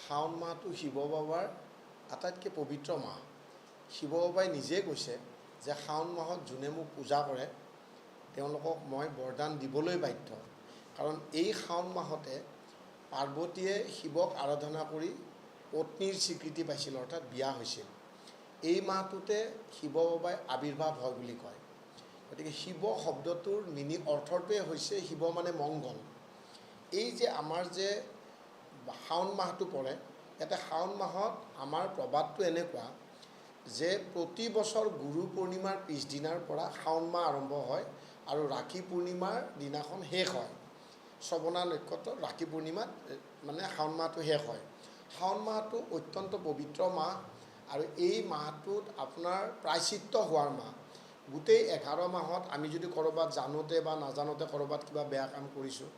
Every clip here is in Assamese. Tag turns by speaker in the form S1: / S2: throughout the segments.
S1: শাওণ মাহটো শিৱ বাবাৰ আটাইতকৈ পবিত্ৰ মাহ। শিৱ বাবাই নিজে কৈছে যে শাওণ মাহত যোনে মোক পূজা কৰে তেওঁলোকক মই বৰদান দিবলৈ বাধ্য। কাৰণ এই শাওণ মাহতে পাৰ্বতীয়ে শিৱক আৰাধনা কৰি পত্নীৰ স্বীকৃতি পাইছিল, অৰ্থাৎ বিয়া হৈছিল। এই মাহটোতে শিৱ বাবাই আৱিৰ্ভাৱ হয় বুলি কয়। গতিকে শিৱ শব্দটোৰ অৰ্থটোৱে হৈছে শিৱ মানে মংগল। এই যে আমাৰ যে শাওণ মাহটো পৰে, ইয়াতে শাওণ মাহত আমাৰ প্ৰবাদটো এনেকুৱা যে প্ৰতি বছৰ গুৰু পূৰ্ণিমাৰ পিছদিনাৰ পৰা শাওণ মাহ আৰম্ভ হয় আৰু ৰাখী পূৰ্ণিমাৰ দিনাখন শেষ হয়। শ্ৰৱণা নক্ষত্ৰত ৰাখী পূৰ্ণিমাত মানে শাওণ মাহটো শেষ হয়। শাওণ মাহটো অত্যন্ত পবিত্ৰ মাহ আৰু এই মাহটোত আপোনাৰ প্ৰায়শ্চিত্ত হোৱাৰ মাহ। গোটেই 11 মাহত আমি যদি ক'ৰবাত জানোতে বা নাজানোতে ক'ৰবাত কিবা বেয়া কাম কৰিছোঁ,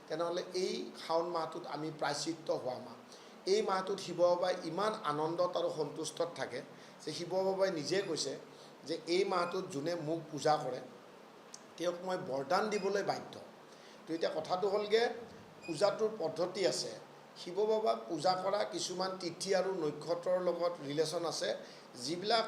S1: তেনেহ'লে এই শাওণ মাহটোত আমি প্ৰায়শ্চিত্ত হোৱা মাহ। এই মাহটোত শিৱ বাবাই ইমান আনন্দত আৰু সন্তুষ্টত থাকে যে শিৱ বাবাই নিজে কৈছে যে এই মাহটোত যোনে মোক পূজা কৰে তেওঁক মই বৰদান দিবলৈ বাধ্য। তো এতিয়া কথাটো হ'লগৈ, পূজাটোৰ পদ্ধতি আছে। শিৱ বাবাক পূজা কৰা কিছুমান তিথি আৰু নক্ষত্ৰৰ লগত ৰিলেশ্যন আছে,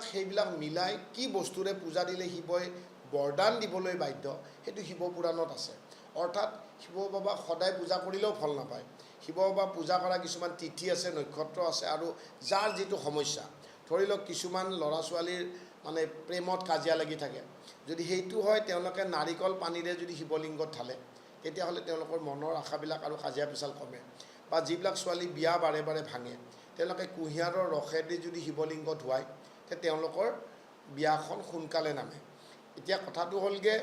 S1: সেইবিলাক মিলাই কি বস্তুৰে পূজা দিলে শিৱই বৰদান দিবলৈ বাধ্য সেইটো শিৱ পুৰাণত আছে। অৰ্থাৎ শিৱ বাবাক সদায় পূজা কৰিলেও ফল নাপায়। শিৱ বাবাক পূজা কৰা কিছুমান তিথি আছে, নক্ষত্ৰ আছে আৰু যাৰ যিটো সমস্যা, ধৰি লওক কিছুমান ল'ৰা ছোৱালীৰ মানে প্ৰেমত কাজিয়া লাগি থাকে, যদি সেইটো হয় তেওঁলোকে নাৰিকল পানীৰে যদি শিৱলিংগত ঢালে তেতিয়াহ'লে তেওঁলোকৰ মনৰ আশাবিলাক আৰু কাজিয়া পেচাল কমে। বা যিবিলাক ছোৱালী বিয়া বাৰে বাৰে ভাঙে তেওঁলোকে কুঁহিয়াৰৰ ৰসেদি যদি শিৱলিংগ ধুৱায় তেতিয়া তেওঁলোকৰ বিয়াখন সোনকালে নামে। এতিয়া কথাটো হ'লগৈ,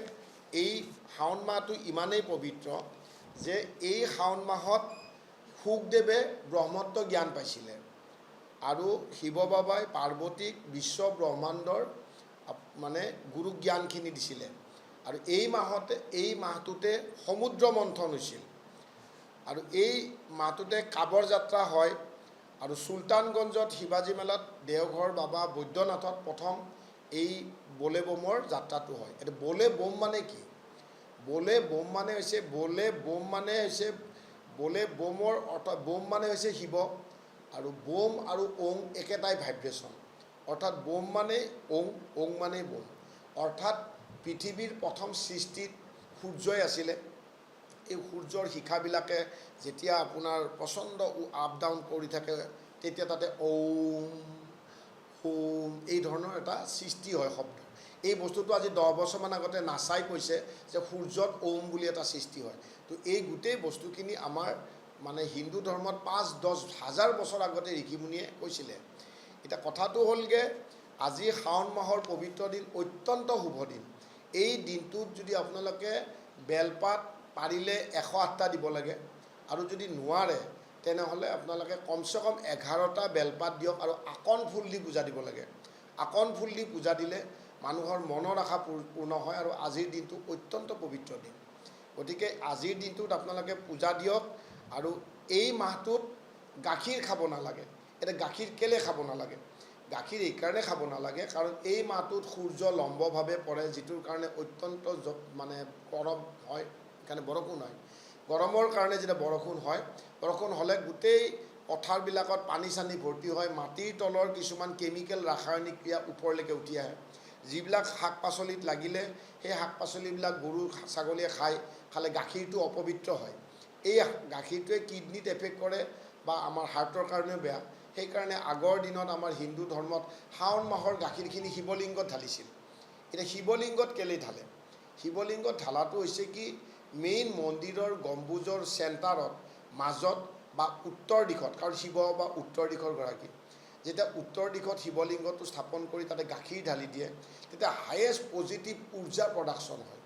S1: এই শাওণ মাহটো ইমানেই পবিত্ৰ যে এই শাওণ মাহত শুকদেৱে ব্ৰহ্মত্ব জ্ঞান পাইছিলে আৰু শিৱ বাবাই পাৰ্বতীক বিশ্ব ব্ৰহ্মাণ্ডৰ মানে গুৰু জ্ঞানখিনি দিছিলে। আৰু এই মাহটোতে সমুদ্ৰ মন্থন হৈছিল আৰু এই মাহটোতে কাবৰ যাত্ৰা হয়। আৰু চুলতানগঞ্জত শিৱাজী মেলাত দেওঘৰ বাবা বৈদ্যনাথত প্ৰথম এই বলে বমৰ যাত্ৰাটো হয়। এতিয়া বলে বম মানে কি? বলে বম মানে হৈছে বলে বমৰ অৰ্থাৎ বম মানে হৈছে শিৱ, আৰু বোম আৰু ওং একেটাই ভাইব্ৰেশ্যন। অৰ্থাৎ বোম মানে ওং মানে বোম। অৰ্থাৎ পৃথিৱীৰ প্ৰথম সৃষ্টিত সূৰ্যই আছিলে। এই সূৰ্যৰ শিখাবিলাকে যেতিয়া আপোনাৰ প্ৰচণ্ড আপ ডাউন কৰি থাকে তেতিয়া তাতে ওম হোম এই ধৰণৰ এটা সৃষ্টি হয় শব্দ। এই বস্তুটো আজি 10 বছৰমান আগতে নাছাই কৈছে যে সূৰ্যত ওম বুলি এটা সৃষ্টি হয়। তো এই গোটেই বস্তুখিনি আমাৰ মানে হিন্দু ধৰ্মত 5-10 হাজাৰ বছৰ আগতে ঋষিমুনিয়ে কৈছিলে। এতিয়া কথাটো হ'লগৈ, আজি শাওণ মাহৰ পবিত্ৰ দিন, অত্যন্ত শুভ দিন। এই দিনটোত যদি আপোনালোকে বেলপাত পাৰিলে 108টা দিব লাগে, আৰু যদি নোৱাৰে তেনেহ'লে আপোনালোকে কমচে কম 11টা বেলপাত দিয়ক আৰু আকন ফুল দি পূজা দিব লাগে। আকন ফুল দি পূজা দিলে মানুহৰ মনৰ আশা পূৰ্ণ হয় আৰু আজিৰ দিনটো অত্যন্ত পবিত্ৰ দিন। গতিকে আজিৰ দিনটোত আপোনালোকে পূজা দিয়ক। আৰু এই মাহটোত গাখীৰ খাব নালাগে। এতিয়া গাখীৰ কেলৈ খাব নালাগে? গাখীৰ এইকাৰণে খাব নালাগে কাৰণ এই মাহটোত সূৰ্য লম্বভাৱে পৰে, যিটোৰ কাৰণে অত্যন্ত মানে গৰম হয়, সেইকাৰণে বৰষুণ হয়। গৰমৰ কাৰণে যেতিয়া বৰষুণ হয়, বৰষুণ হ'লে গোটেই পথাৰবিলাকত পানী চানী ভৰ্তি হয়, মাটিৰ তলৰ কিছুমান কেমিকেল ৰাসায়নিক ক্ৰিয়া ওপৰলৈকে উঠি আহে। যিবিলাক শাক পাচলিত লাগিলে সেই শাক পাচলিবিলাক গৰু ছাগলীয়ে খালে গাখীৰটো অপবিত্ৰ হয়। এই গাখীৰটোৱে কিডনীত এফেক্ট কৰে বা আমাৰ হাৰ্টৰ কাৰণেও বেয়া। সেইকাৰণে আগৰ দিনত আমাৰ হিন্দু ধৰ্মত শাওণ মাহৰ গাখীৰখিনি শিৱলিংগত ঢালিছিল। এতিয়া শিৱলিংগত কেলৈ ঢালে? শিৱলিংগত ঢালাটো হৈছে কি, মেইন মন্দিৰৰ গম্বুজৰ চেণ্টাৰত মাজত বা উত্তৰ দিশত, কাৰণ শিৱ বা উত্তৰ দিশৰ গৰাকী, যেতিয়া উত্তৰ দিশত শিৱলিংগটো স্থাপন কৰি তাতে গাখীৰ ঢালি দিয়ে তেতিয়া হায়েষ্ট পজিটিভ উৰ্জা প্ৰডাকশ্যন হয়।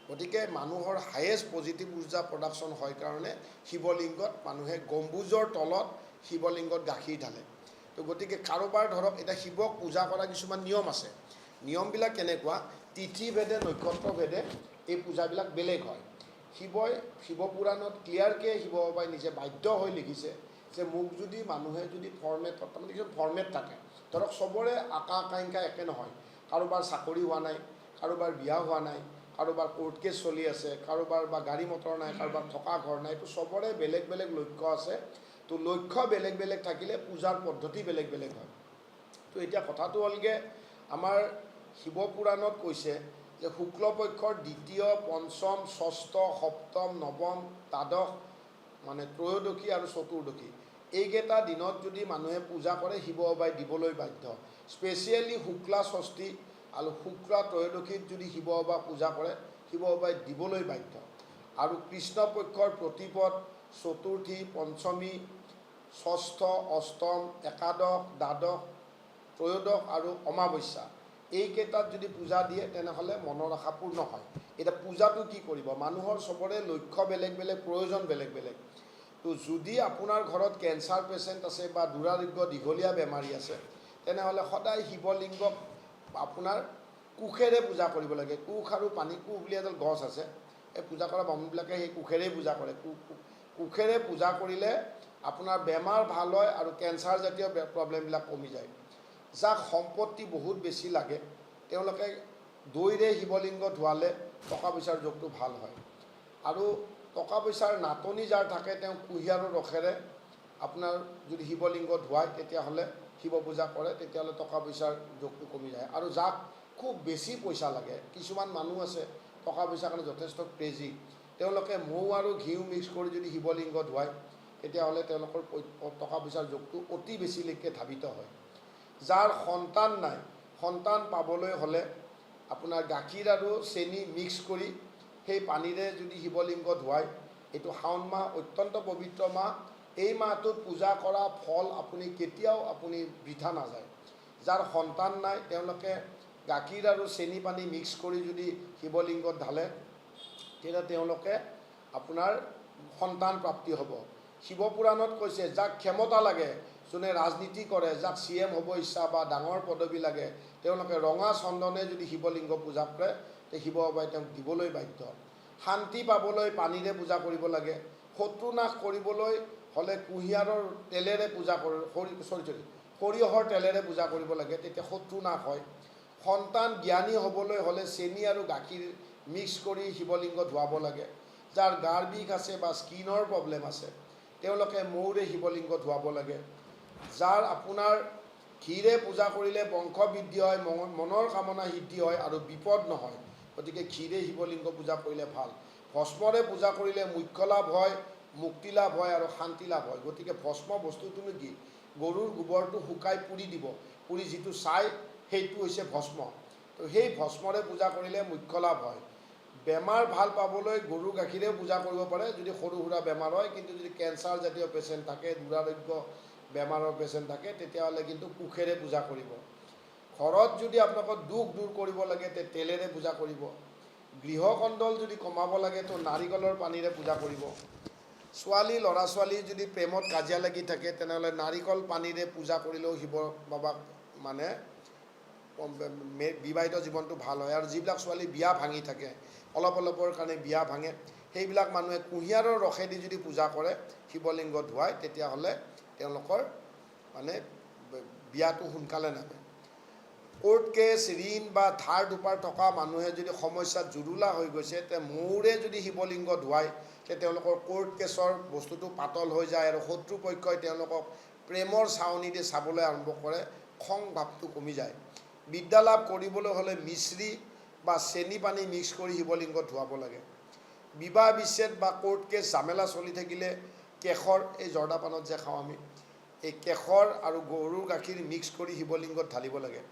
S1: গতিকে মানুহৰ হায়েষ্ট পজিটিভ উৰ্জা প্ৰডাকশ্যন হয় কাৰণে শিৱলিংগত মানুহে গম্বুজৰ তলত শিৱলিংগত গাখীৰ ঢালে। তো গতিকে কাৰোবাৰ ধৰক এতিয়া শিৱক পূজা কৰা কিছুমান নিয়ম আছে। নিয়মবিলাক কেনেকুৱা, তিথিভেদে নক্ষত্ৰভেদে এই পূজাবিলাক বেলেগ হয়। শিৱ পুৰাণত ক্লিয়াৰকৈ শিৱ বাবাই নিজে বাধ্য হৈ লিখিছে যে মোক যদি মানুহে যদি ফৰ্মেটত, তাৰমানে কিছুমান ফৰ্মেট থাকে, ধৰক চবৰে আকাংক্ষা একে নহয়। কাৰোবাৰ চাকৰি হোৱা নাই, কাৰোবাৰ বিয়া হোৱা নাই, কাৰোবাৰ কোৰ্ট কেছ চলি আছে, কাৰোবাৰ বা গাড়ী মটৰ নাই, কাৰোবাৰ থকা ঘৰ নাই। এইটো চবৰে বেলেগ বেলেগ লক্ষ্য আছে তো লক্ষ্য বেলেগ বেলেগ থাকিলে পূজাৰ পদ্ধতি বেলেগ বেলেগ হয়। তো এতিয়া কথাটো হ'লগৈ আমাৰ শিৱ পুৰাণত কৈছে যে শুক্লপক্ষৰ দ্বিতীয়, পঞ্চম, ষষ্ঠ, সপ্তম, নৱম, দ্বাদশ মানে ত্ৰয়োদশী আৰু চতুৰ্দশী এইকেইটা দিনত যদি মানুহে পূজা কৰে শিৱ বাবাই দিবলৈ বাধ্য। স্পেচিয়েলি শুক্লা ষষ্ঠী আৰু শুক্লা ত্ৰয়োদশীত যদি শিৱ বাবা পূজা কৰে শিৱ বাবাই দিবলৈ বাধ্য। আৰু কৃষ্ণপক্ষৰ প্ৰতিপদ, চতুৰ্থী, পঞ্চমী, ষষ্ঠ, অষ্টম, একাদশ, দ্বাদশ, ত্ৰয়োদশ আৰু অমাৱস্যা এইকেইটাত যদি পূজা দিয়ে তেনেহ'লে মনৰ আশা পূৰ্ণ হয়। এতিয়া পূজাটো কি কৰিব? মানুহৰ চবৰে লক্ষ্য বেলেগ বেলেগ, প্ৰয়োজন বেলেগ বেলেগ। তো যদি আপোনাৰ ঘৰত কেঞ্চাৰ পেচেণ্ট আছে বা দুৰাৰোগ্য দীঘলীয়া বেমাৰী আছে তেনেহ'লে সদায় শিৱলিংগক আপোনাৰ কুশেৰে পূজা কৰিব লাগে। কুশ আৰু পানী, কুশ বুলি এডাল গছ আছে, এই পূজা কৰা বামুণবিলাকে সেই কুশেৰেই পূজা কৰে। কুশেৰে পূজা কৰিলে আপোনাৰ বেমাৰ ভাল হয় আৰু কেঞ্চাৰ জাতীয় প্ৰব্লেমবিলাক কমি যায়। যাক সম্পত্তি বহুত বেছি লাগে তেওঁলোকে দৈৰে শিৱলিংগ ধোৱালে টকা পইচাৰ যোগটো ভাল হয়। আৰু টকা পইচাৰ নাটনি যাৰ থাকে তেওঁ কুঁহিয়াৰৰ ৰসেৰে আপোনাৰ যদি শিৱলিংগ ধোৱায় তেতিয়াহ'লে শিৱ পূজা কৰে তেতিয়াহ'লে টকা পইচাৰ যোগটো কমি যায়। আৰু যাক খুব বেছি পইচা লাগে, কিছুমান মানুহ আছে টকা পইচাৰ কাৰণে যথেষ্ট ক্ৰেজি, তেওঁলোকে মৌ আৰু ঘিউ মিক্স কৰি যদি শিৱলিংগ ধোৱায় তেতিয়াহ'লে তেওঁলোকৰ টকা পইচাৰ যোগটো অতি বেছিলৈকে ধাবিত হয়। যাৰ সন্তান নাই, সন্তান পাবলৈ হ'লে আপোনাৰ গাখীৰ আৰু চেনি মিক্স কৰি সেই পানীৰে যদি শিৱলিংগ ধোৱায়, এইটো শাওণ মাহ অত্যন্ত পবিত্ৰ মাহ, এই মাহটোত পূজা কৰা ফল আপুনি কেতিয়াও বৃথা নাযায়। যাৰ সন্তান নাই তেওঁলোকে গাখীৰ আৰু চেনি পানী মিক্স কৰি যদি শিৱলিংগত ঢালে তেতিয়া তেওঁলোকে আপোনাৰ সন্তান প্ৰাপ্তি হ'ব। শিৱপুৰাণত কৈছে যাক ক্ষমতা লাগে, যোনে ৰাজনীতি কৰে, যাক CM হ'ব ইচ্ছা বা ডাঙৰ পদবী লাগে তেওঁলোকে ৰঙা চন্দনে যদি শিৱলিংগ পূজা কৰে তে শিৱ বাবাই তেওঁক দিবলৈ বাধ্য। শান্তি পাবলৈ পানীৰে পূজা কৰিব লাগে। শত্ৰু নাশ কৰিবলৈ হ'লে কুঁহিয়াৰৰ তেলেৰে পূজা সৰিয়হৰ তেলেৰে পূজা কৰিব লাগে, তেতিয়া শত্ৰু নাশ হয়। সন্তান জ্ঞানী হ'বলৈ হ'লে চেনি আৰু গাখীৰ মিক্স কৰি শিৱলিংগ ধোৱাব লাগে। যাৰ গাৰ বিষ আছে বা স্কিনৰ প্ৰব্লেম আছে তেওঁলোকে মৌৰে শিৱলিংগ ধোৱাব লাগে। যাৰ আপোনাৰ ঘিৰে পূজা কৰিলে বংশ বৃদ্ধি হয়, মনৰ কামনা সিদ্ধি হয় আৰু বিপদ নহয়, গতিকে ঘিৰে শিৱলিংগ পূজা কৰিলে ভাল। ভস্মৰে পূজা কৰিলে মুখ্য লাভ হয়, মুক্তি লাভ হয় আৰু শান্তি লাভ হয়। গতিকে ভস্ম বস্তুটোনো কি? গৰুৰ গোবৰটো শুকাই পুৰি দিব, পুৰি যিটো ছাই সেইটো হৈছে ভস্ম। তো সেই ভস্মৰে পূজা কৰিলে মুখ্য লাভ হয়। বেমাৰ ভাল পাবলৈ গৰু গাখীৰে পূজা কৰিব পাৰে যদি সৰু সুৰা বেমাৰ হয়, কিন্তু যদি কেঞ্চাৰ জাতীয় পেচেণ্ট থাকে, দুৰাৰোগ্য বেমাৰৰ পেচেণ্ট থাকে তেতিয়াহ'লে কিন্তু কুশেৰে পূজা কৰিব। ঘৰত যদি আপোনালোকৰ দুখ দূৰ কৰিব লাগে তে তেলেৰে পূজা কৰিব। গৃহকণ্ডল যদি কমাব লাগে তো নাৰিকলৰ পানীৰে পূজা কৰিব। ছোৱালী ল'ৰা ছোৱালী যদি প্ৰেমত কাজিয়া লাগি থাকে তেনেহ'লে নাৰিকল পানীৰে পূজা কৰিলেও শিৱ বাবাক মানে বিবাহিত জীৱনটো ভাল হয়। আৰু যিবিলাক ছোৱালী বিয়া ভাঙি থাকে, অলপৰ কাৰণে বিয়া ভাঙে, সেইবিলাক মানুহে কুঁহিয়াৰৰ ৰসেদি যদি পূজা কৰে শিৱলিংগ ধোৱায় তেতিয়াহ'লে তেওঁলোকৰ মানে বিয়াটো সোনকালে নাহে। কোৰ্ট কেছ, ঋণ বা ধাৰ দুপাৰ থকা মানুহে যদি সমস্যাত জুৰুলা হৈ গৈছে তে মৌৰে যদি শিৱলিংগ ধোৱায় তে তেওঁলোকৰ কোৰ্ট কেছৰ বস্তুটো পাতল হৈ যায় আৰু শত্ৰুপক্ষই তেওঁলোকক প্ৰেমৰ চাৱনি দি চাবলৈ আৰম্ভ কৰে, খং ভাৱটো কমি যায়। বিদ্যা লাভ কৰিবলৈ হ'লে মিশ্ৰি বা চেনি পানী মিক্স কৰি শিৱলিংগ ধোৱাব লাগে। বিবাহ বিচ্ছেদ বা কোৰ্ট কেছ ঝামেলা চলি থাকিলে কেশৰ, এই জৰ্দাপানত যে খাওঁ আমি, এই কেশৰ আৰু গৰুৰ গাখীৰ মিক্স কৰি শিৱলিংগত ঢালিব লাগে।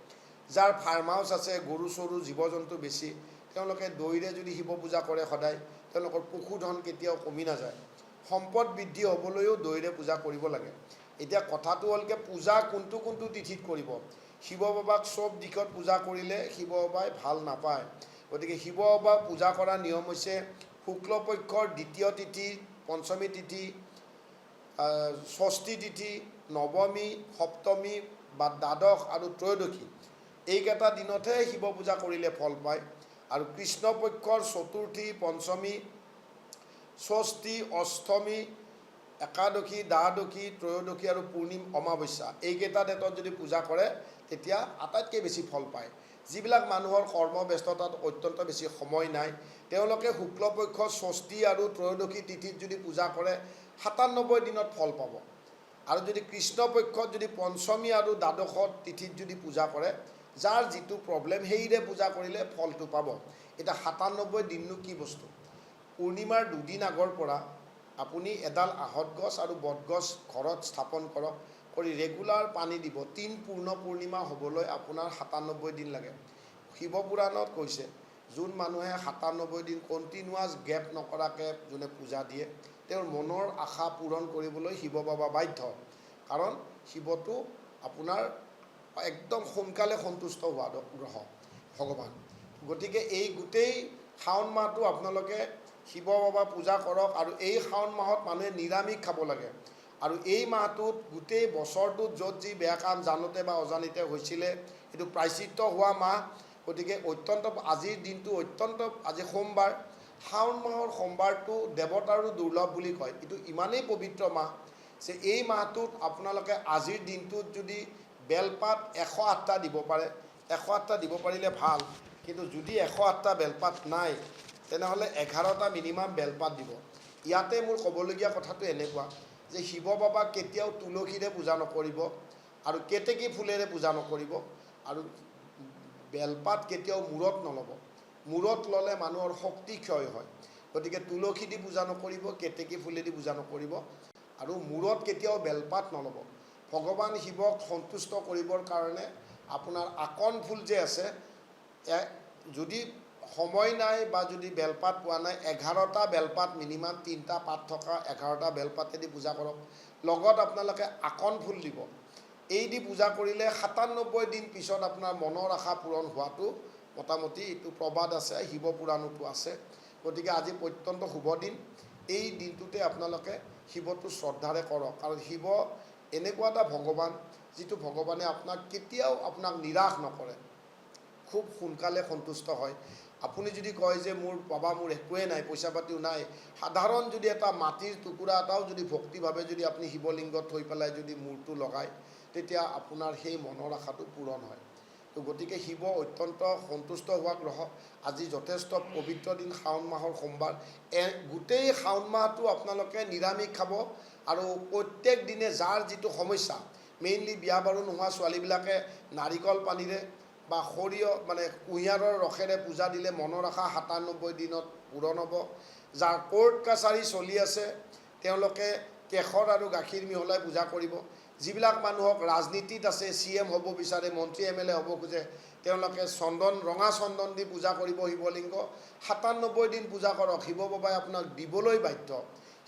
S1: যাৰ ফাৰ্ম হাউচ আছে, গৰু চৰু জীৱ জন্তু বেছি, তেওঁলোকে দৈৰে যদি শিৱ পূজা কৰে সদায় তেওঁলোকৰ পশুধন কেতিয়াও কমি নাযায়। সম্পদ বৃদ্ধি হ'বলৈও দৈৰে পূজা কৰিব লাগে। এতিয়া কথাটো হ'লকে পূজা কোনটো কোনটো তিথিত কৰিব? শিৱ বাবাক চব দিশত পূজা কৰিলে শিৱ বাবাই ভাল নাপায়। গতিকে শিৱ বাবাক পূজা কৰা নিয়ম হৈছে শুক্লপক্ষৰ দ্বিতীয় তিথি, পঞ্চমী তিথি, ষষ্ঠী তিথি, নৱমী, সপ্তমী বা দ্বাদশ আৰু ত্ৰয়োদশী এইকেইটা দিনতহে শিৱ পূজা কৰিলে ফল পায়। আৰু কৃষ্ণপক্ষৰ চতুৰ্থী, পঞ্চমী, ষষ্ঠী, অষ্টমী, একাদশী, দ্বাদশী, ত্ৰয়োদশী আৰু অমাৱস্যা এইকেইটা ডেটত যদি পূজা কৰে তেতিয়া আটাইতকৈ বেছি ফল পায়। যিবিলাক মানুহৰ কৰ্মব্যস্ততাত অত্যন্ত বেছি সময় নাই তেওঁলোকে শুক্লপক্ষ ষষ্ঠী আৰু ত্ৰয়োদশী তিথিত যদি পূজা কৰে ৯৭ দিনত ফল পাব। আৰু যদি কৃষ্ণপক্ষত যদি পঞ্চমী আৰু দ্বাদশ তিথিত যদি পূজা কৰে, যাৰ যিটো প্ৰব্লেম সেইৰে পূজা কৰিলে ফলটো পাব। এতিয়া 97 দিননো কি বস্তু? পূৰ্ণিমাৰ দুদিন আগৰ পৰা আপুনি এডাল আহঁত গছ আৰু বটগছ ঘৰত স্থাপন কৰক, কৰি ৰেগুলাৰ পানী দিব। 3 পূৰ্ণ পূৰ্ণিমা হ'বলৈ আপোনাৰ 97 দিন লাগে। শিৱপুৰাণত কৈছে, যোন মানুহে 97 দিন কণ্টিনিউৱাছ গেপ নকৰাকৈ যোনে পূজা দিয়ে, তেওঁৰ মনৰ আশা পূৰণ কৰিবলৈ শিৱ বাবা বাধ্য। কাৰণ শিৱটো আপোনাৰ একদম সোনকালে সন্তুষ্ট হোৱা গ্ৰহ ভগৱান। গতিকে এই গোটেই শাওণ মাহটো আপোনালোকে শিৱ বাবা পূজা কৰক। আৰু এই শাওণ মাহত মানুহে নিৰামিষ খাব লাগে। আৰু এই মাহটোত গোটেই বছৰটোত য'ত যি বেয়া কাম জানোতে বা অজানিতে হৈছিলে, সেইটো প্ৰায়শ্চিত্ত হোৱা মাহ। গতিকে অত্যন্ত আজিৰ দিনটো অত্যন্ত, আজি সোমবাৰ, শাওণ মাহৰ সোমবাৰটো দেৱতাৰো দুৰ্লভ বুলি কয়। এইটো ইমানেই পবিত্ৰ মাহ যে এই মাহটোত আপোনালোকে আজিৰ দিনটোত যদি বেলপাত 108টা দিব পাৰে, 108টা দিব পাৰিলে ভাল। কিন্তু যদি 108টা বেলপাত নাই, তেনেহ'লে 11টা মিনিমাম বেলপাত দিব। ইয়াতে মোৰ ক'বলগীয়া কথাটো এনেকুৱা যে শিৱ বাবাক কেতিয়াও তুলসীৰে পূজা নকৰিব, আৰু কেতেকী ফুলেৰে পূজা নকৰিব, আৰু বেলপাত কেতিয়াও মূৰত নল'ব। মূৰত ল'লে মানুহৰ শক্তি ক্ষয় হয়। গতিকে তুলসী দি পূজা নকৰিব, কেতেকী ফুলেদি পূজা নকৰিব, আৰু মূৰত কেতিয়াও বেলপাত নল'ব। ভগৱান শিৱক সন্তুষ্ট কৰিবৰ কাৰণে আপোনাৰ আকন ফুল যে আছে, যদি সময় নাই বা যদি বেলপাত পোৱা নাই, 11টা বেলপাত মিনিমাম 3টা পাত থকা 11টা বেলপাতেদি পূজা কৰক। লগত আপোনালোকে আকন ফুল দিব। এই দি পূজা কৰিলে 97 দিন পিছত আপোনাৰ মনৰ আশা পূৰণ হোৱাটো মোটামুটি এইটো প্ৰবাদ আছে, শিৱপুৰাণতো আছে। গতিকে আজি অত্যন্ত শুভ দিন। এই দিনটোতে আপোনালোকে শিৱটো শ্ৰদ্ধাৰে কৰক। আৰু শিৱ এনেকুৱা এটা ভগৱান, যিটো ভগৱানে কেতিয়াও আপোনাক নিৰাশ নকৰে, খুব সোনকালে সন্তুষ্ট হয়। আপুনি যদি কয় যে মোৰ বাবা মোৰ একোৱেই নাই, পইচা পাতিও নাই, সাধাৰণ যদি এটা মাটিৰ টুকুৰা এটাও যদি ভক্তিভাৱে যদি আপুনি শিৱলিংগত থৈ পেলাই যদি মূৰটো লগায়, তেতিয়া আপোনাৰ সেই মনৰ আশাটো পূৰণ হয়। তো গতিকে শিৱ অত্যন্ত সন্তুষ্ট হোৱা গ্ৰহ। আজি যথেষ্ট পবিত্ৰ দিন, শাওণ মাহৰ সোমবাৰ। গোটেই শাওণ মাহটো আপোনালোকে নিৰামিষ খাব। আৰু প্ৰত্যেক দিনে যাৰ যিটো সমস্যা, মেইনলি বিয়া বাৰু নোহোৱা ছোৱালীবিলাকে নাৰিকল পানীৰে বা সৰিয়হ মানে কুঁহিয়াৰৰ ৰসেৰে পূজা দিলে মনৰ আশা 97 দিনত পূৰণ হ'ব। যাৰ কোৰ্ট কাছাৰী চলি আছে, তেওঁলোকে কেশৰ আৰু গাখীৰ মিহলাই পূজা কৰিব। যিবিলাক মানুহক ৰাজনীতিত আছে, CM হ'ব বিচাৰে, মন্ত্ৰী MLA হ'ব খোজে, তেওঁলোকে ৰঙা চন্দন দি পূজা কৰিব শিৱলিংগ। 97 দিন পূজা কৰক, শিৱ বাবাই আপোনাক দিবলৈ বাধ্য।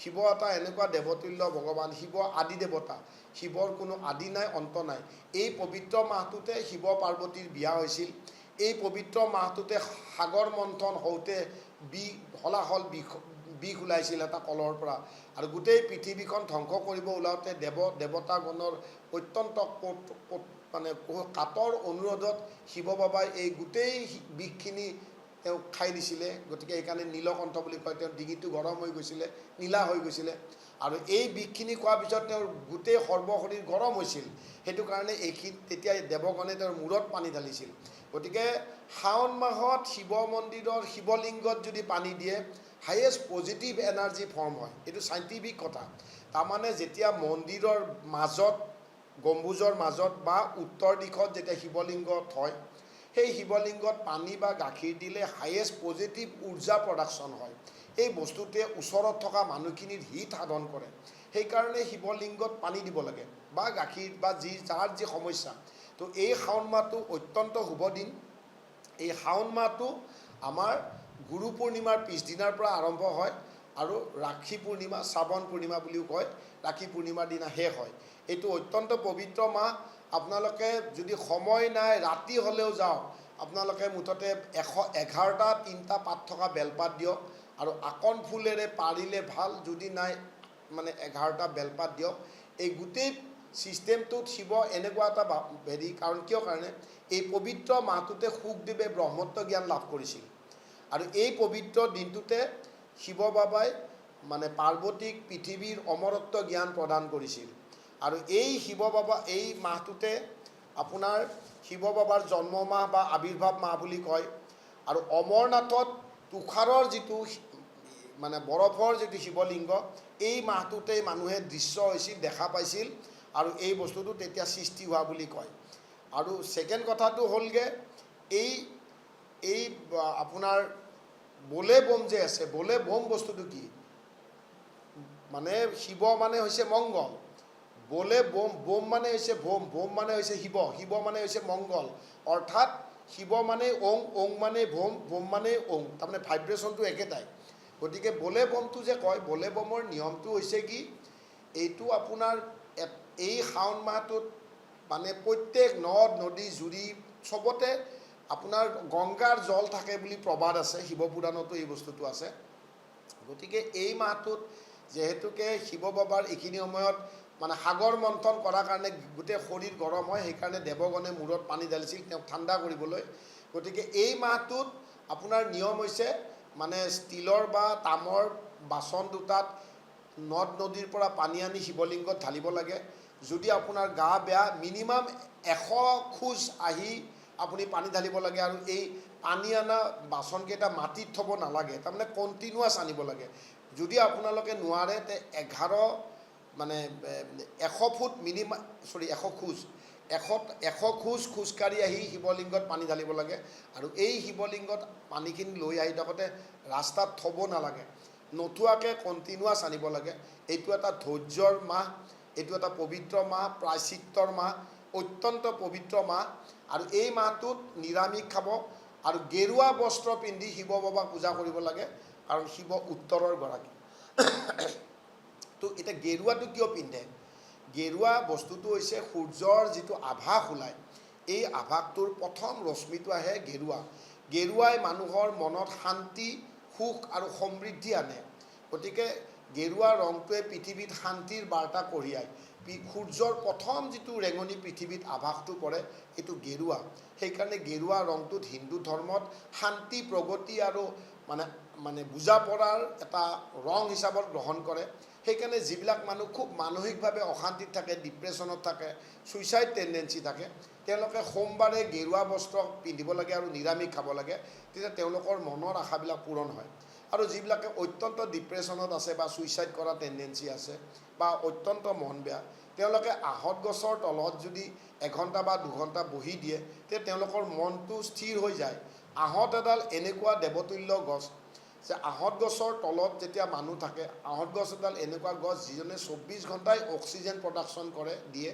S1: শিৱ এটা এনেকুৱা দেৱতুল্য ভগৱান, শিৱ আদি দেৱতা। শিৱৰ কোনো আদি নাই, অন্ত নাই। এই পবিত্ৰ মাহটোতে শিৱ পাৰ্বতীৰ বিয়া হৈছিল। এই পবিত্ৰ মাহটোতে সাগৰ মন্থন হওঁতে হলাহল বিষ ওলাইছিল এটা কলৰ পৰা। আৰু গোটেই পৃথিৱীখন ধ্বংস কৰিব ওলাওঁতে দেৱতাগণৰ অত্যন্ত মানে কাতৰ অনুৰোধত শিৱ বাবাই এই গোটেই বিষখিনি তেওঁক খাই দিছিলে। গতিকে সেইকাৰণে নীলকণ্ঠ বুলি কয়। তেওঁৰ ডিঙিটো গৰম হৈ গৈছিলে, নীলা হৈ গৈছিলে। আৰু এই বিষখিনি খোৱাৰ পিছত তেওঁৰ গোটেই সৰ্বশৰীৰ গৰম হৈছিল। সেইটো কাৰণে তেতিয়া দেৱগণে তেওঁৰ মূৰত পানী ঢালিছিল। গতিকে শাওণ মাহত শিৱ মন্দিৰৰ শিৱলিংগত যদি পানী দিয়ে, হায়েষ্ট পজিটিভ এনাৰ্জি ফৰ্ম হয়। এইটো চাইণ্টিফিক কথা। তাৰমানে যেতিয়া মন্দিৰৰ মাজত, গম্বুজৰ মাজত বা উত্তৰ দিশত যেতিয়া শিৱলিংগ থয়, সেই শিৱলিংগত পানী বা গাখীৰ দিলে হায়েষ্ট পজিটিভ উৰ্জা প্ৰডাকশ্যন হয়। এই বস্তুটোৱে ওচৰত থকা মানুহখিনিৰ হিত সাধন কৰে। সেইকাৰণে শিৱলিংগত পানী দিব লাগে বা গাখীৰ বা যাৰ যি সমস্যা। তো এই শাওণ মাহটো অত্যন্ত শুভ দিন। এই শাওণ মাহটো আমাৰ গুৰু পূৰ্ণিমাৰ পিছদিনাৰ পৰা আৰম্ভ হয় আৰু ৰাখী পূৰ্ণিমা, শ্ৰাৱণ পূৰ্ণিমা বুলিও কয়, ৰাখী পূৰ্ণিমাৰ দিনা শেষ হয়। এইটো অত্যন্ত পবিত্ৰ মাহ। আপোনালোকে যদি সময় নাই, ৰাতি হ'লেও যাওক, আপোনালোকে মুঠতে 111টা 3টা পাত থকা বেলপাত দিয়ক। আৰু আকন ফুলেৰে পাৰিলে ভাল, যদি নাই মানে 11টা বেলপাত দিয়ক। এই গোটেই ছিষ্টেমটোত শিৱ এনেকুৱা এটা কাৰণ কিয় কাৰণে এই পবিত্ৰ মাহটোতে শুকদেৱে ব্ৰহ্মত্ব জ্ঞান লাভ কৰিছিল। আৰু এই পবিত্ৰ দিনটোতে শিৱ বাবাই মানে পাৰ্বতীক পৃথিৱীৰ অমৰত্ব জ্ঞান প্ৰদান কৰিছিল। আৰু এই শিৱ বাবা এই মাহটোতে আপোনাৰ শিৱ বাবাৰ জন্ম মাহ বা আৱিৰ্ভাৱ মাহ বুলি কয়। আৰু অমৰনাথত তুষাৰৰ যিটো মানে বৰফৰ যিটো শিৱলিংগ এই মাহটোতেই মানুহে দৃশ্য হৈছিল দেখা পাইছিল আৰু এই বস্তুটো তেতিয়া সৃষ্টি হোৱা বুলি কয় আৰু ছেকেণ্ড কথাটো হ'লগৈ এই এই আপোনাৰ বলে বম যে আছে বলে বম বস্তুটো কি মানে শিৱ মানে হৈছে মংগল বলে বম বম মানে হৈছে ভোম ভোম মানে হৈছে শিৱ শিৱ মানে হৈছে মংগল অৰ্থাৎ শিৱ মানে ওং ওং মানে ভোম ভোম মানে ওং তাৰমানে ভাইব্ৰেশ্যনটো একেটাই গতিকে বলে বমটো যে কয় বলে বমৰ নিয়মটো হৈছে কি এইটো আপোনাৰ এই শাওণ মাহটোত মানে প্ৰত্যেক নদ নদী জুৰি চবতে আপোনাৰ গংগাৰ জল থাকে বুলি প্ৰবাদ আছে শিৱপুৰাণতো এই বস্তুটো আছে গতিকে এই মাহটোত যেহেতুকে শিৱ বাবাৰ এইখিনি সময়ত মানে সাগৰ মন্থন কৰাৰ কাৰণে গোটেই শৰীৰ গৰম হয় সেইকাৰণে দেৱগণে মূৰত পানী ঢালিছিল তেওঁক ঠাণ্ডা কৰিবলৈ গতিকে এই মাহটোত আপোনাৰ নিয়ম হৈছে মানে ষ্টীলৰ বা তামৰ বাচন দুটাত নদ নদীৰ পৰা পানী আনি শিৱলিংগত ঢালিব লাগে যদি আপোনাৰ গা বেয়া মিনিমাম 100 খোজ আহি আপুনি পানী ঢালিব লাগে আৰু এই পানী অনা বাচনকেইটা মাটিত থ'ব নালাগে তাৰমানে কণ্টিনিউৱাছ আনিব লাগে যদি আপোনালোকে নোৱাৰে তে 11 মানে 100 ফুট মিনিমাম 100 খোজ 100 খোজ খোজকাঢ়ি আহি শিৱলিংগত পানী ঢালিব লাগে আৰু এই শিৱলিংগত পানীখিনি লৈ আহি থাকোঁতে ৰাস্তাত থ'ব নালাগে নথোৱাকৈ কণ্টিনিউৱাছ আনিব লাগে এইটো এটা ধৈৰ্যৰ মাহ এইটো এটা পবিত্ৰ মাহ প্ৰায়চিত্তৰ মাহ অত্যন্ত পবিত্ৰ মাহ আৰু এই মাহটোত নিৰামিষ খাব আৰু গেৰুৱা বস্ত্ৰ পিন্ধি শিৱ বাবাক পূজা কৰিব লাগে কাৰণ শিৱ উত্তৰৰ গৰাকী তো এতিয়া গেৰুৱাটো কিয় পিন্ধে গেৰুৱা বস্তুটো হৈছে সূৰ্যৰ যিটো আভাস ওলায় এই আভাসটোৰ প্ৰথম ৰশ্মিটো আহে গেৰুৱাই মানুহৰ মনত শান্তি সুখ আৰু সমৃদ্ধি আনে গতিকে গেৰুৱা ৰংটোৱে পৃথিৱীত শান্তিৰ বাৰ্তা কঢ়িয়ায় সূৰ্যৰ প্ৰথম যিটো ৰেঙনি পৃথিৱীত আভাসটো পৰে এইটো গেৰুৱা সেইকাৰণে গেৰুৱা ৰংটোত হিন্দু ধৰ্মত শান্তি প্ৰগতি আৰু মানে বুজা পৰাৰ এটা ৰং হিচাপত গ্ৰহণ কৰে সেইকাৰণে যিবিলাক মানুহ খুব মানসিকভাৱে অশান্তিত থাকে ডিপ্ৰেশ্যনত থাকে ছুইচাইড টেণ্ডেঞ্চি থাকে তেওঁলোকে সোমবাৰে গেৰুৱা বস্ত্ৰ পিন্ধিব লাগে আৰু নিৰামিষ খাব লাগে তেতিয়া তেওঁলোকৰ মনৰ আশাবিলাক পূৰণ হয় আৰু যিবিলাকে অত্যন্ত ডিপ্ৰেশ্যনত আছে বা ছুইচাইড কৰা টেণ্ডেঞ্চি আছে বা অত্যন্ত মন বেয়া তেওঁলোকে আহঁত গছৰ তলত যদি 1 ঘণ্টা বা 2 ঘণ্টা বহি দিয়ে তেতিয়া তেওঁলোকৰ মনটো স্থিৰ হৈ যায় আহঁত এডাল এনেকুৱা দেৱতুল্য গছ যে আহঁত গছৰ তলত যেতিয়া মানুহ থাকে আহঁত গছ এডাল এনেকুৱা গছ যিজনে 24 ঘণ্টাই অক্সিজেন প্ৰডাকশ্যন দিয়ে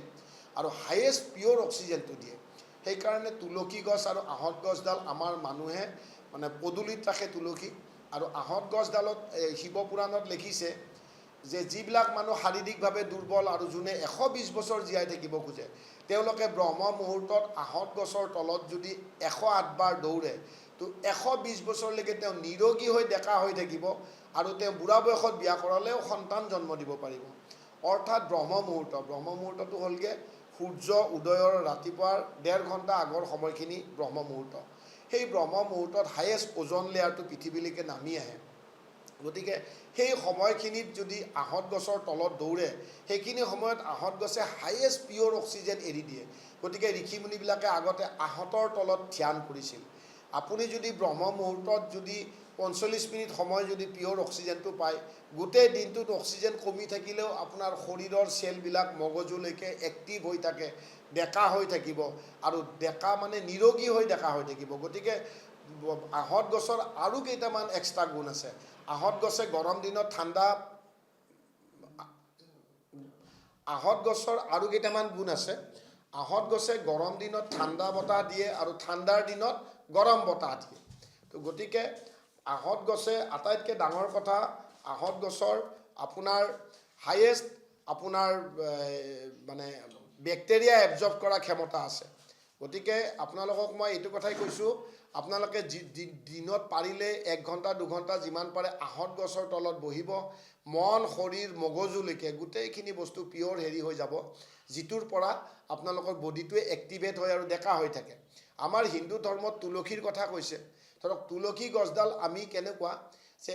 S1: আৰু হায়েষ্ট পিয়'ৰ অক্সিজেনটো দিয়ে সেইকাৰণে তুলসী গছ আৰু আহঁত গছডাল আমাৰ মানুহে মানে পদূলিত ৰাখে তুলসী আৰু আহঁত গছডালত শিৱপুৰাণত লিখিছে যে যিবিলাক মানুহ শাৰীৰিকভাৱে দুৰ্বল আৰু যোনে 120 বছৰ জীয়াই থাকিব খোজে তেওঁলোকে ব্ৰহ্ম মুহূৰ্তত আহঁত গছৰ তলত যদি 108 বাৰ দৌৰে তো 120 বছৰলৈকে তেওঁ নিৰোগী হৈ ডেকা হৈ থাকিব আৰু তেওঁ বুঢ়া বয়সত বিয়া কৰালেও সন্তান জন্ম দিব পাৰিব অৰ্থাৎ ব্ৰহ্ম মুহূৰ্তটো হ'লগৈ সূৰ্য উদয়ৰ ৰাতিপুৱাৰ 1.5 ঘণ্টা আগৰ সময়খিনি ব্ৰহ্ম মুহূৰ্ত সেই ব্ৰহ্ম মুহূৰ্তত হায়েষ্ট ওজন লেয়াৰটো পৃথিৱীলৈকে নামি আহে গতিকে সেই সময়খিনিত যদি আহঁত গছৰ তলত দৌৰে সেইখিনি সময়ত আহঁত গছে হায়েষ্ট পিয়'ৰ অক্সিজেন এৰি দিয়ে গতিকে ঋষিমুনিবিলাকে আগতে আহঁতৰ তলত ধ্যান কৰিছিল আপুনি যদি ব্ৰহ্ম মুহূৰ্তত যদি 45 মিনিট সময় যদি পিয়'ৰ অক্সিজেনটো পায় গোটেই দিনটোত অক্সিজেন কমি থাকিলেও আপোনাৰ শৰীৰৰ চেলবিলাক মগজুলৈকে এক্টিভ হৈ থাকে ডেকা হৈ থাকিব আৰু ডেকা মানে নিৰোগী হৈ ডেকা হৈ থাকিব গতিকে আহঁত গছৰ আৰু কেইটামান এক্সট্ৰা গুণ আছে আহঁত গছে গৰম দিনত ঠাণ্ডা আহঁত গছৰ আৰু কেইটামান গুণ আছে আহঁত গছে গৰম দিনত ঠাণ্ডা বতাহ দিয়ে আৰু ঠাণ্ডাৰ দিনত গৰম বতাহ দিয়ে তো গতিকে আহঁত গছে আটাইতকৈ ডাঙৰ কথা আহঁত গছৰ আপোনাৰ হায়েষ্ট আপোনাৰ মানে বেক্টেৰিয়া এবজৰ্ব কৰা ক্ষমতা আছে গতিকে আপোনালোকক মই এইটো কথাই কৈছোঁ আপোনালোকে দিনত পাৰিলে 1 ঘণ্টা 2 ঘণ্টা যিমান পাৰে আহঁত গছৰ তলত বহিব মন শৰীৰ মগজুলৈকে গোটেইখিনি বস্তু পিয়'ৰ হেৰি হৈ যাব যিটোৰ পৰা আপোনালোকৰ বডিটোৱে এক্টিভেট হয় আৰু ডেকা হৈ থাকে আমাৰ হিন্দু ধৰ্মত তুলসীৰ কথা কৈছে ধৰক তুলসী গছডাল আমি কেনেকুৱা যে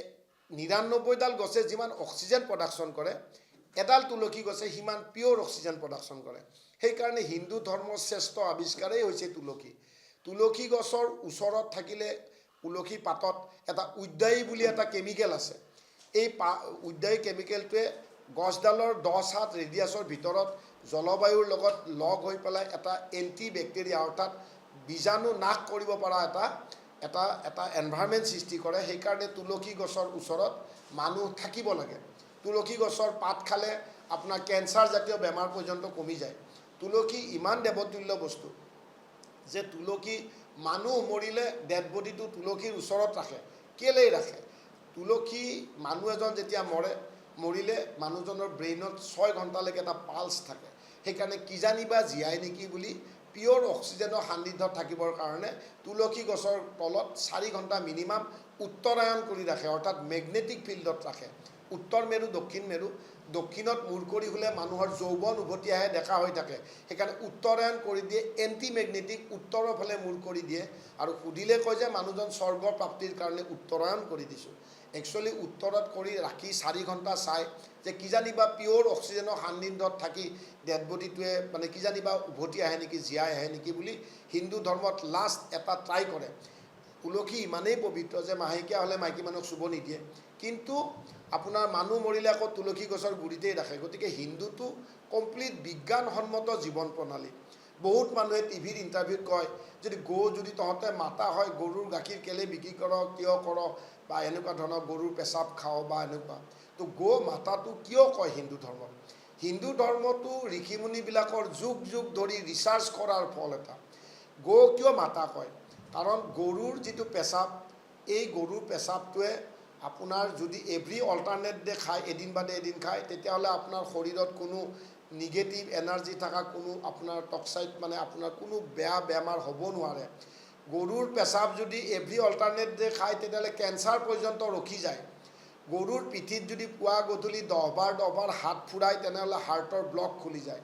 S1: 99ডাল গছে যিমান অক্সিজেন প্ৰডাকশ্যন কৰে এডাল তুলসী গছে সিমান পিয়'ৰ অক্সিজেন প্ৰডাকশ্যন কৰে সেইকাৰণে হিন্দু ধৰ্মৰ শ্ৰেষ্ঠ আৱিষ্কাৰেই হৈছে তুলসী গছৰ ওচৰত থাকিলে তুলসী পাতত এটা উদ্যায়ী বুলি এটা কেমিকেল আছে এই উদ্যায়ী কেমিকেলটোৱে গছডালৰ 10 হাত ৰেডিয়াছৰ ভিতৰত জলবায়ুৰ লগত লগ হৈ পেলাই এটা এণ্টি বেক্টেৰিয়া অৰ্থাৎ বীজাণু নাশ কৰিব পৰা এটা এনভাইৰনমেণ্ট সৃষ্টি কৰে। সেইকাৰণে তুলসী গছৰ ওচৰত মানুহ থাকিব লাগে। তুলসী গছৰ পাত খালে আপোনাৰ কেঞ্চাৰ জাতীয় বেমাৰ পৰ্যন্ত কমি যায়। তুলসী ইমান দেৱতুল্য বস্তু যে তুলসী মানুহ মৰিলে ডেড বডিটো তুলসীৰ ওচৰত ৰাখে। কেলেই ৰাখে? তুলসী মানুহ এজন যেতিয়া মৰিলে মানুহজনৰ ব্ৰেইনত 6 ঘণ্টালৈকে এটা পালছ থাকে। সেইকাৰণে কিজানিবা জীয়াই নেকি বুলি পিয়'ৰ অক্সিজেনৰ সান্নিধ্যত থাকিবৰ কাৰণে তুলসী গছৰ তলত 4 ঘণ্টা মিনিমাম উত্তৰায়ণ কৰি ৰাখে, অৰ্থাৎ মেগনেটিক ফিল্ডত ৰাখে। উত্তৰ মেৰু দক্ষিণ মেৰু, দক্ষিণত মূৰ কৰি হ'লে মানুহৰ যৌৱন উভতি আহে, ডেকা হৈ থাকে। সেইকাৰণে উত্তৰায়ণ কৰি দিয়ে, এণ্টি মেগনেটিক উত্তৰৰ ফালে মূৰ কৰি দিয়ে। আৰু সুধিলে কয় যে মানুহজন স্বৰ্গ প্ৰাপ্তিৰ কাৰণে উত্তৰায়ণ কৰি দিছোঁ। একচুৱেলি উত্তৰত কৰি ৰাখি 4 ঘণ্টা চাই যে কিজানিবা পিয়'ৰ অক্সিজেনৰ সান্নিধ্যত থাকি ডেড বডিটোৱে মানে কিজানিবা উভতি আহে নেকি, জীয়াই আহে নেকি বুলি হিন্দু ধৰ্মত লাষ্ট এটা ট্ৰাই কৰে। তুলসী ইমানেই পবিত্ৰ যে মাহেকীয়া হ'লে মাইকী মানুহক চুব নিদিয়ে, কিন্তু আপোনাৰ মানুহ মৰিলে আকৌ তুলসী গছৰ গুৰিতেই ৰাখে। গতিকে হিন্দুটো কমপ্লিট বিজ্ঞানসন্মত জীৱন প্ৰণালী। বহুত মানুহে টিভিৰ ইণ্টাৰভিউত কয় যদি যদি তহঁতে মাতা হয় গৰুৰ গাখীৰ কেলে বিক্ৰী কৰ, কিয় কৰ, বা এনেকুৱা ধৰণৰ গৰুৰ পেচাব খাওঁ বা এনেকুৱা। তো মাতাটো কিয় কয় হিন্দু ধৰ্মত? হিন্দু ধৰ্মটো ঋষিমুনিবিলাকৰ যুগ যুগ ধৰি ৰিচাৰ্চ কৰাৰ ফল এটা। কিয় মাতা কয়? কাৰণ গৰুৰ যিটো পেচাব, এই গৰুৰ পেচাবটোৱে আপোনাৰ যদি এভৰি অল্টাৰনেট ডে খায়, এদিন বাদে এদিন খায়, তেতিয়াহ'লে আপোনাৰ শৰীৰত কোনো নিগেটিভ এনাৰ্জি থকা কোনো আপোনাৰ টক্সাইড মানে আপোনাৰ কোনো বেয়া বেমাৰ হ'ব নোৱাৰে। গৰুৰ পেচাব যদি এভৰি অল্টাৰনেট ডে খায় তেতিয়াহ'লে কেঞ্চাৰ পৰ্যন্ত ৰখি যায়। গৰুৰ পিঠিত যদি পুৱা গধূলি 10 বাৰ হাত ফুৰাই তেনেহ'লে হাৰ্টৰ ব্লক খুলি যায়।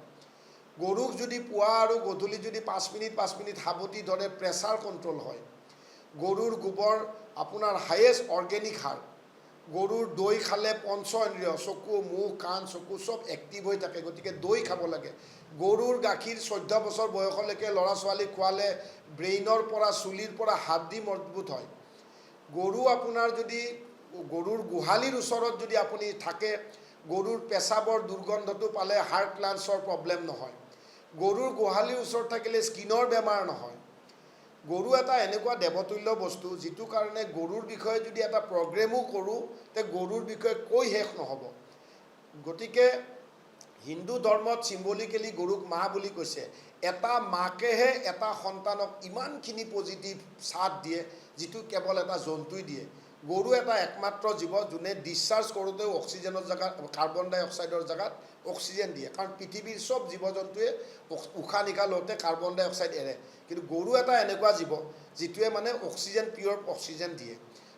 S1: গৰুক যদি পুৱা আৰু গধূলি যদি 5 মিনিট সাবতি ধৰে প্ৰেছাৰ কণ্ট্ৰল হয়। গৰুৰ গোবৰ আপোনাৰ হায়েষ্ট অৰ্গেনিক সাৰ। গৰুৰ দৈ খালে পঞ্চ ইন্দ্ৰিয়, চকু, মুখ, কাণ, চকু চব এক্টিভ হৈ থাকে। গতিকে দৈ খাব লাগে। গৰুৰ গাখীৰ 14 বছৰ বয়সলৈকে ল'ৰা ছোৱালীক খোৱালে ব্ৰেইনৰ পৰা চুলিৰ পৰা হাড়দি মজবুত হয়। গৰু আপোনাৰ যদি গৰুৰ গোহালিৰ ওচৰত যদি আপুনি থাকে, গৰুৰ পেচাবৰ দুৰ্গন্ধটো পালে হাৰ্ট লাঞ্চৰ প্ৰব্লেম নহয়। গৰুৰ গোহালিৰ ওচৰত থাকিলে স্কিনৰ বেমাৰ নহয়। গৰু এটা এনেকুৱা দেৱতুল্য বস্তু যিটো কাৰণে গৰুৰ বিষয়ে যদি এটা প্ৰগ্ৰেমো কৰোঁ তে গৰুৰ বিষয়ে কৈ শেষ নহ'ব। গতিকে হিন্দু ধৰ্মত চিম্বলিকেলি গৰুক মা বুলি কৈছে। এটা মাকেহে এটা সন্তানক ইমানখিনি পজিটিভ চাথ দিয়ে যিটো কেৱল এটা জন্তুই দিয়ে। গৰু এটা একমাত্ৰ জীৱ যোনে ডিছচাৰ্জ কৰোঁতেও অক্সিজেনৰ জেগাত কাৰ্বন ডাই অক্সাইডৰ জেগাত অক্সিজেন দিয়ে। কাৰণ পৃথিৱীৰ চব জীৱ জন্তুৱে উশাহ নিশাহ লওঁতে কাৰ্বন ডাই অক্সাইড এৰে, কিন্তু গৰু এটা এনেকুৱা জীৱ যিটোৱে মানে অক্সিজেন, পিয়'ৰ অক্সিজেন দিয়ে।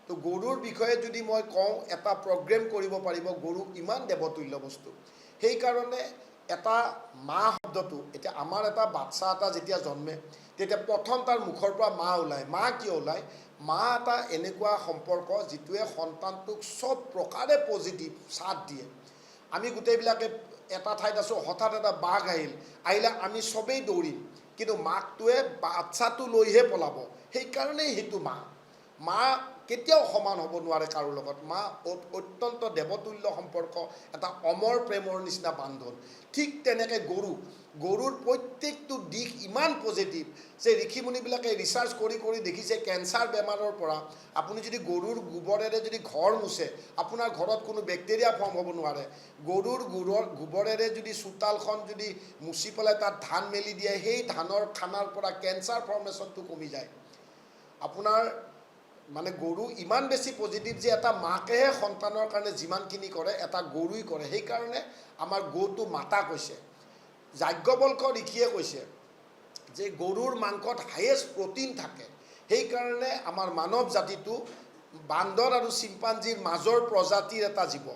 S1: তো গৰুৰ বিষয়ে যদি মই কওঁ এটা প্ৰগ্ৰেম কৰিব পাৰিব, গৰু ইমান দেৱতুল্য বস্তু। সেইকাৰণে এটা মা শব্দটো, এতিয়া আমাৰ এটা বাচ্চা এটা যেতিয়া জন্মে তেতিয়া প্ৰথম তাৰ মুখৰ পৰা মা ওলায়। মা কিয় ওলায়? মা এটা এনেকুৱা সম্পৰ্ক যিটোৱে সন্তানটোক চব প্ৰকাৰে পজিটিভ চাথ দিয়ে। আমি গোটেইবিলাকে এটা ঠাইত আছোঁ, হঠাৎ এটা বাঘ আহিলে আমি চবেই দৌৰিম, কিন্তু মাকটোৱে বাচ্চাটো লৈহে পলাব। সেইকাৰণেই সেইটো মা কেতিয়াও সমান হ'ব নোৱাৰে কাৰো লগত। মা অত্যন্ত দেৱতুল্য সম্পৰ্ক, এটা অমৰ প্ৰেমৰ নিচিনা বান্ধন। ঠিক তেনেকৈ গৰুৰ প্ৰত্যেকটো দিশ ইমান পজিটিভ যে ঋষিমুনিবিলাকে ৰিচাৰ্চ কৰি দেখিছে কেঞ্চাৰ বেমাৰৰ পৰা আপুনি যদি গৰুৰ গোবৰেৰে যদি ঘৰ মুছে, আপোনাৰ ঘৰত কোনো বেক্টেৰিয়া ফৰ্ম হ'ব নোৱাৰে। গৰুৰ গোবৰেৰে যদি চোতালখন যদি মুচি পেলাই তাত ধান মেলি দিয়ে, সেই ধানৰ খানাৰ পৰা কেঞ্চাৰ ফৰ্মেশ্যনটো কমি যায়। আপোনাৰ মানে গৰু ইমান বেছি পজিটিভ যে এটা মাকেহে সন্তানৰ কাৰণে যিমানখিনি কৰে এটা গৰুই কৰে। সেইকাৰণে আমাৰ গৰুটো মাতা কৈছে। যাজ্ঞবল্ক্য ঋষিয়ে কৈছে যে গৰুৰ মাংসত হায়েষ্ট প্ৰটিন থাকে। সেইকাৰণে আমাৰ মানৱ জাতিটো বান্দৰ আৰু চিম্পাঞ্জীৰ মাজৰ প্ৰজাতিৰ এটা জীৱ।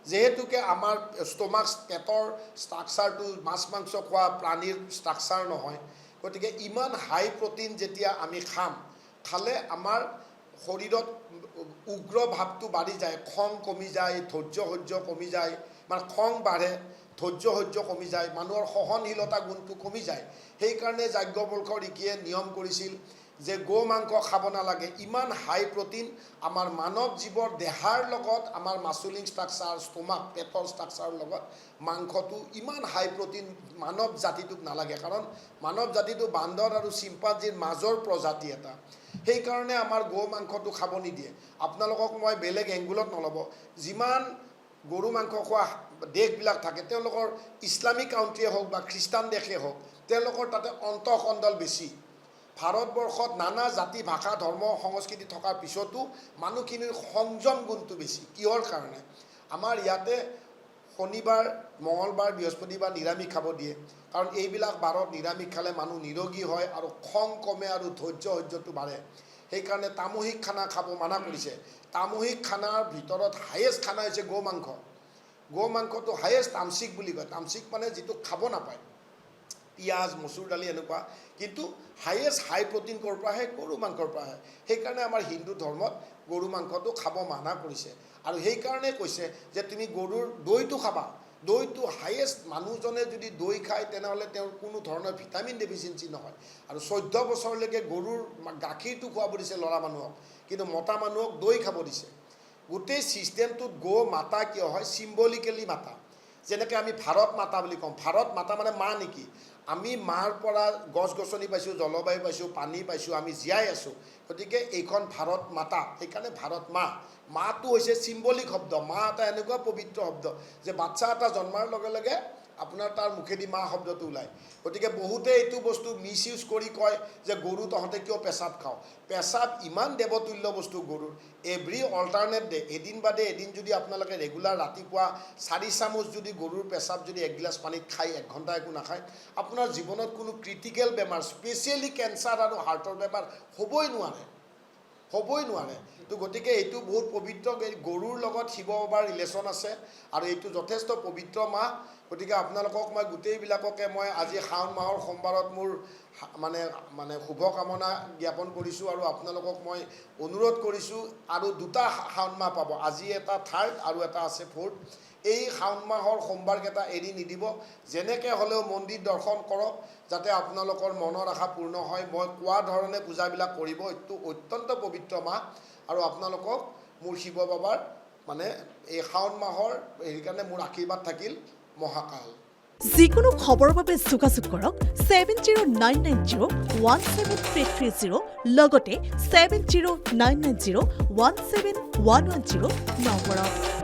S1: যেহেতুকে আমাৰ ষ্টমাক, পেটৰ ষ্ট্ৰাকচাৰটো মাছ মাংস খোৱা প্ৰাণীৰ ষ্ট্ৰাকচাৰ নহয়, গতিকে ইমান হাই প্ৰটিন যেতিয়া আমি খালে আমাৰ শৰীৰত উগ্ৰ ভাৱটো বাঢ়ি যায়, খং কমি যায়, ধৈৰ্য কমি যায়, মানে খং বাঢ়ে, ধৈৰ্য কমি যায়, মানুহৰ সহনশীলতা গুণটো কমি যায়। সেইকাৰণে যাজ্ঞবল্ক্য ঋষিয়ে নিয়ম কৰিছিল যে গো মাংস খাব নালাগে, ইমান হাই প্ৰটিন আমাৰ মানৱ জীৱৰ দেহাৰ লগত আমাৰ মাছুলিং ষ্ট্ৰাকচাৰ, ষ্টমাক, পেটৰ ষ্ট্ৰাকচাৰৰ লগত মাংসটো ইমান হাই প্ৰটিন মানৱ জাতিটোক নালাগে, কাৰণ মানৱ জাতিটো বান্দৰ আৰু চিম্পাঞ্জিৰ মাজৰ প্ৰজাতি এটা। সেইকাৰণে আমাৰ গো মাংসটো খাব নিদিয়ে। আপোনালোকক মই বেলেগ এংগুলত নল'ব, যিমান গৰু মাংস খোৱা দেশবিলাক থাকে, তেওঁলোকৰ ইছলামিক কাউণ্ট্ৰিয়ে হওক বা খ্ৰীষ্টান দেশে হওক, তেওঁলোকৰ তাতে অন্তঃকণ্ডল বেছি। ভাৰতবৰ্ষত নানা জাতি, ভাষা, ধৰ্ম, সংস্কৃতি থকাৰ পিছতো মানুহখিনিৰ সংযম গুণটো বেছি। কিহৰ কাৰণে? আমাৰ ইয়াতে শনিবাৰ, মঙলবাৰ, বৃহস্পতিবাৰ নিৰামিষ খাব দিয়ে, কাৰণ এইবিলাক বাৰত নিৰামিষ খালে মানুহ নিৰোগী হয় আৰু খং কমে আৰু ধৈৰ্যটো বাঢ়ে। সেইকাৰণে তামোহিক খানা খাব মানা কৰিছে। তামোহিক খানাৰ ভিতৰত হায়েষ্ট খানা হৈছে গো মাংস। গো মাংসটো হায়েষ্ট তামচিক বুলি কয়। তামচিক মানে যিটো খাব নাপায়, পিঁয়াজ, মচুৰ দালি এনেকুৱা, কিন্তু হায়েষ্ট হাই প্ৰটিন ক'ৰ পৰা আহে? গৰু মাংসৰ পৰা আহে। সেইকাৰণে আমাৰ হিন্দু ধৰ্মত গৰু মাংসটো খাব মানা কৰিছে। আৰু সেইকাৰণে কৈছে যে তুমি গৰুৰ দৈটো খাবা। দৈটো হায়েষ্ট, মানুহজনে যদি দৈ খায় তেনেহ'লে তেওঁৰ কোনো ধৰণৰ ভিটামিন ডেফিচিয়েঞ্চি নহয়। আৰু 14 বছৰলৈকে গৰুৰ গাখীৰটো খুৱাব দিছে ল'ৰা মানুহক, কিন্তু মতা মানুহক দৈ খাব দিছে। গোটেই ছিষ্টেমটোত গো মাতা কিয় হয়? চিম্বলিকেলি মাতা। যেনেকৈ আমি ভাৰত মাতা বুলি কওঁ। ভাৰত মাতা মানে মা নেকি? আমি মাৰ পৰা গছ গছনি পাইছোঁ, জলবায়ু পাইছোঁ, পানী পাইছোঁ, আমি জীয়াই আছোঁ। গতিকে এইখন ভাৰত মাতা, সেইকাৰণে ভাৰত মা। মাটো হৈছে চিম্বলিক শব্দ। মা এটা এনেকুৱা পবিত্ৰ শব্দ যে বাচ্চা এটা জন্মাৰ লগে লগে আপোনাৰ তাৰ মুখেদি মা শব্দটো ওলায়। গতিকে বহুতে এইটো বস্তু মিছ ইউজ কৰি কয় যে গৰু তহঁতে কিয় পেচাব খাওঁ। পেচাব ইমান দেৱতুল্য বস্তু গৰুৰ। এভৰি অল্টাৰনেট ডে, এদিন বাদে এদিন যদি আপোনালোকে ৰেগুলাৰ ৰাতিপুৱা 4 চামুচ যদি গৰুৰ পেচাব যদি 1 গিলাচ পানীত খাই 1 ঘণ্টা একো নাখায়, আপোনাৰ জীৱনত কোনো ক্ৰিটিকেল বেমাৰ, স্পেচিয়েলি কেঞ্চাৰ আৰু হাৰ্টৰ বেমাৰ হ'বই নোৱাৰে। তো গতিকে এইটো বহুত পবিত্ৰ। গৰুৰ লগত শিৱ বাবাৰ ৰিলেশ্যন আছে আৰু এইটো যথেষ্ট পবিত্ৰ মাহ। গতিকে আপোনালোকক মই গোটেইবিলাককে মই আজি শাওণ মাহৰ সোমবাৰত মোৰ মানে শুভকামনা জ্ঞাপন কৰিছোঁ আৰু আপোনালোকক মই অনুৰোধ কৰিছোঁ, আৰু 2টা শাওণ মাহ পাব। আজি এটা 3rd আৰু এটা আছে 4th। এই শাওণ মাহৰ সোমবাৰকেইটা এৰি নিদিব। যেনেকৈ হ'লেও মন্দিৰ দৰ্শন কৰক, যাতে আপোনালোকৰ মনৰ আশা পূৰ্ণ হয়। মই কোৱা ধৰণে পূজাবিলাক কৰিব। এইটো অত্যন্ত পবিত্ৰ মাহ আৰু আপোনালোকক মোৰ শিৱ বাবাৰ এই শাওণ মাহৰ সেইকাৰণে মোৰ আশীৰ্বাদ থাকিল। মহাকাল।
S2: যিকোনো খবৰৰ বাবে যোগাযোগ কৰক 7099017330 লগতে 7099017110 নম্বৰত।